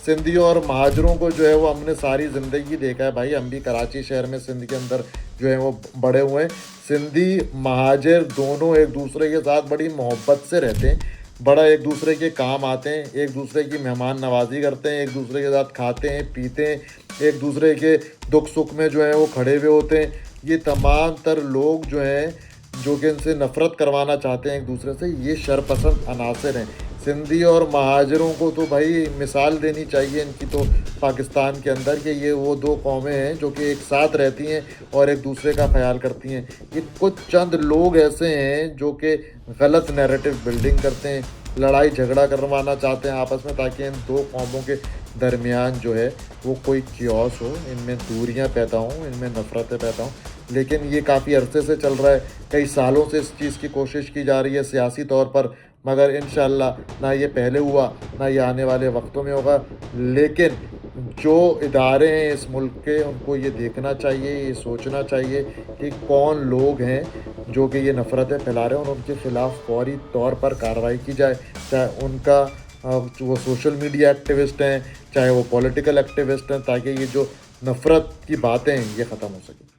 سندھیوں اور مہاجروں کو جو ہے وہ ہم نے ساری زندگی دیکھا ہے بھائی. ہم بھی کراچی شہر میں سندھ کے اندر جو ہے وہ بڑے ہوئے ہیں. سندھی مہاجر دونوں ایک دوسرے کے ساتھ بڑی محبت سے رہتے ہیں, بڑا ایک دوسرے کے کام آتے ہیں, ایک دوسرے کی مہمان نوازی کرتے ہیں, ایک دوسرے کے ساتھ کھاتے ہیں پیتے ہیں, ایک دوسرے کے دکھ سکھ میں جو ہے وہ کھڑے ہوئے ہوتے ہیں. یہ تمام تر لوگ جو ہیں جو کہ ان سے نفرت کروانا چاہتے ہیں ایک دوسرے سے, یہ شرپسند عناصر ہیں. سندھی اور مہاجروں کو تو بھائی مثال دینی چاہیے ان کی تو پاکستان کے اندر, کہ یہ وہ دو قومیں ہیں جو کہ ایک ساتھ رہتی ہیں اور ایک دوسرے کا خیال کرتی ہیں. یہ کچھ چند لوگ ایسے ہیں جو کہ غلط نیریٹو بلڈنگ کرتے ہیں, لڑائی جھگڑا کروانا چاہتے ہیں آپس میں, تاکہ ان دو قوموں کے درمیان جو ہے وہ کوئی کیوس ہو, ان میں دوریاں پیدا ہوں, ان میں نفرتیں پیدا ہوں. لیکن یہ کافی عرصے سے چل رہا ہے, کئی سالوں سے اس چیز کی کوشش کی جا رہی ہے سیاسی طور پر, مگر انشاءاللہ نہ یہ پہلے ہوا نہ یہ آنے والے وقتوں میں ہوگا. لیکن جو ادارے ہیں اس ملک کے, ان کو یہ دیکھنا چاہیے, یہ سوچنا چاہیے کہ کون لوگ ہیں جو کہ یہ نفرتیں پھیلا رہے ہیں, اور ان کے خلاف فوری طور پر کارروائی کی جائے, چاہے ان کا وہ سوشل میڈیا ایکٹیوسٹ ہیں, چاہے وہ پولیٹیکل ایکٹیوسٹ ہیں, تاکہ یہ جو نفرت کی باتیں ہیں یہ ختم ہو سکیں.